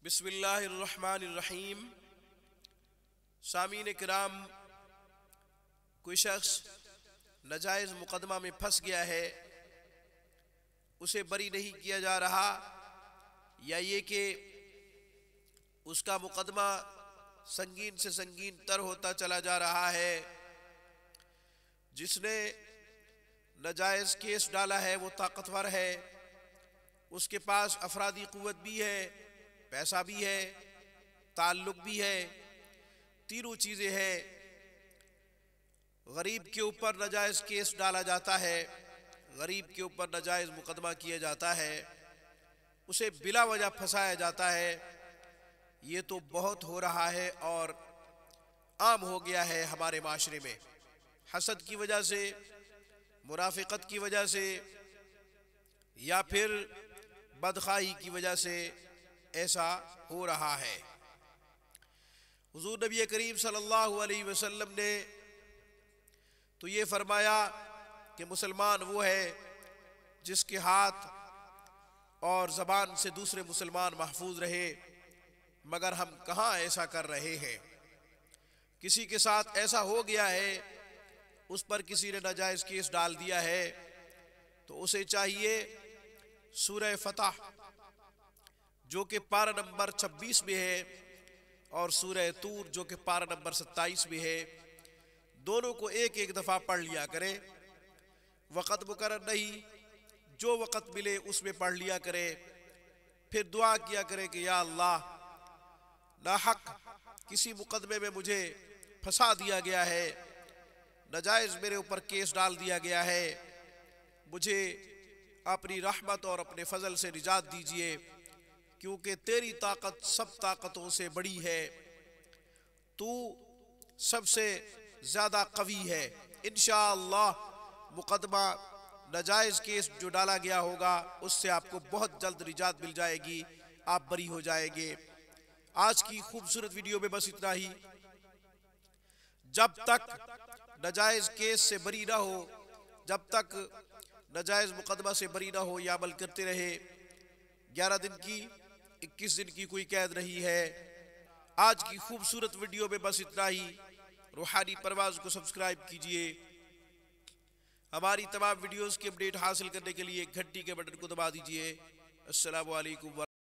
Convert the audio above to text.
बिस्मिल्लाहिर्रहमानिर्रहीम। सामीन किराम, कोई शख्स नाजायज़ मुकदमा में फंस गया है, उसे बरी नहीं किया जा रहा, या ये कि उसका मुकदमा संगीन से संगीन तर होता चला जा रहा है। जिसने नाजायज़ केस डाला है वो ताकतवर है, उसके पास अफरादी क़ुव्वत भी है, पैसा भी है, ताल्लुक भी है, तीनों चीज़ें हैं। गरीब के ऊपर नाजायज़ केस डाला जाता है, गरीब के ऊपर नाजायज़ मुकदमा किया जाता है, उसे बिला वजह फंसाया जाता है। ये तो बहुत हो रहा है और आम हो गया है हमारे माशरे में। हसद की वजह से, मुनाफिकत की वजह से, या फिर बदखाही की वजह से ऐसा हो रहा है। हुज़ूर नबी करीम सल्लल्लाहु अलैहि वसल्लम ने तो ये फरमाया कि मुसलमान वो है जिसके हाथ और ज़बान से दूसरे मुसलमान महफूज रहे, मगर हम कहाँ ऐसा कर रहे हैं। किसी के साथ ऐसा हो गया है, उस पर किसी ने नाजायज़ केस डाल दिया है, तो उसे चाहिए सूरह फतह जो कि पारा नंबर 26 में है और सूरह तूर जो कि पारा नंबर 27 में है, दोनों को एक एक दफ़ा पढ़ लिया करे। वक़्त मुकर्रर नहीं, जो वक़्त मिले उसमें पढ़ लिया करे। फिर दुआ किया करे कि या अल्लाह, नाहक किसी मुकदमे में मुझे फंसा दिया गया है, नाजायज़ मेरे ऊपर केस डाल दिया गया है, मुझे अपनी रहमत और अपने फजल से निजात दीजिए, क्योंकि तेरी ताकत सब ताकतों से बड़ी है, तू सबसे ज़्यादा कवी है। इंशाअल्लाह मुकदमा नाजायज़ केस जो डाला गया होगा उससे आपको बहुत जल्द निजात मिल जाएगी, आप बरी हो जाएंगे। आज की खूबसूरत वीडियो में बस इतना ही। जब तक नाजायज़ केस से बरी ना हो, जब तक नाजायज़ मुकदमा से बरी ना हो, या अमल करते रहे। 11 दिन की, 21 दिन की कोई कैद नहीं है। आज की खूबसूरत वीडियो में बस इतना ही। रूहानी परवाज़ को सब्सक्राइब कीजिए। हमारी तमाम वीडियोस की अपडेट हासिल करने के लिए घंटी के बटन को दबा दीजिए। अस्सलामु अलैकुम।